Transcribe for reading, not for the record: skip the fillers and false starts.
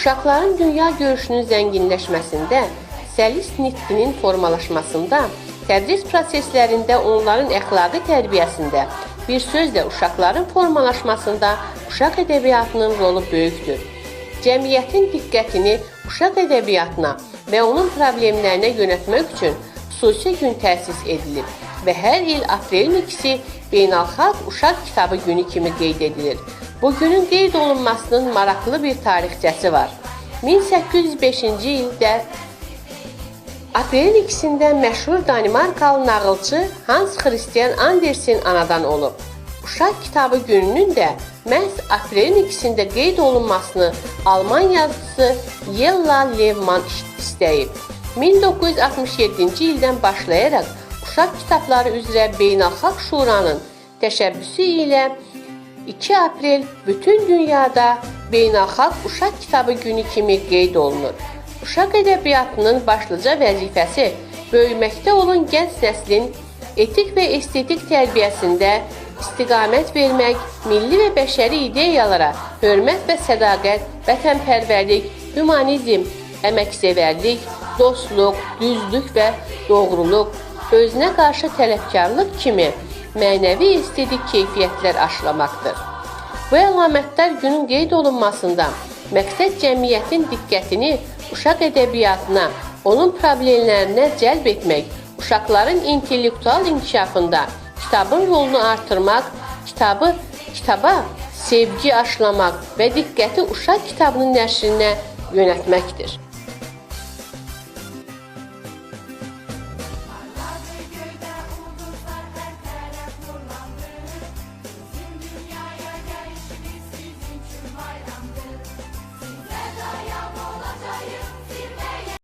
uşaqların dünya görüşünün zənginləşməsində, səlis nitqinin formalaşmasında, tədris proseslərində, onların əxlaqi tərbiyəsində, bir sözlə uşaqların formalaşmasında uşaq ədəbiyyatının rolu böyükdür. Cəmiyyətin diqqətini uşaq ədəbiyyatına və onun problemlərinə yönəltmək üçün xüsusi gün təsis edilib və hər il aprelin 2-si Beynəlxalq Uşaq Kitabı Günü kimi qeyd edilir. Bu günün qeyd olunmasının maraqlı bir tarixçəsi var. 1805-ci ildə aprelin 2-sində məşhur Danimarkalı nağılçı Hans Christian Andersen anadan olub. Uşaq Kitabı Gününün də məhz aprelin 2-sində qeyd olunmasını Alman yazıcısı Yella Levman istəyib. 1967-ci ildən başlayaraq Uşaq Kitabları üzrə Beynəlxalq Şuranın təşəbbüsü ilə 2 aprel bütün dünyada Beynəlxalq Uşaq Kitabı Günü kimi qeyd olunur. Uşaq ədəbiyyatının başlıca vəzifəsi böyüməkdə olan gənc nəslin etik və estetik tərbiyəsində istiqamət vermək, milli və bəşəri ideyalara hörmət və sədaqət, vətənpərvərlik, hümanizm, əməksevərlik, dostluq, düzlük və doğruluq, özünə qarşı tələbkarlıq kimi mənəvi estetik keyfiyyətlər aşılamaqdır. Bu əlamətlər günün qeyd olunmasında məqsəd cəmiyyətin diqqətini uşaq ədəbiyyatına, onun problemlərinə cəlb etmək, uşaqların intellektual inkişafında kitabın rolunu artırmaq, kitaba sevgi aşılamaq və diqqəti uşaq kitabının nəşrinə yönəltməkdir.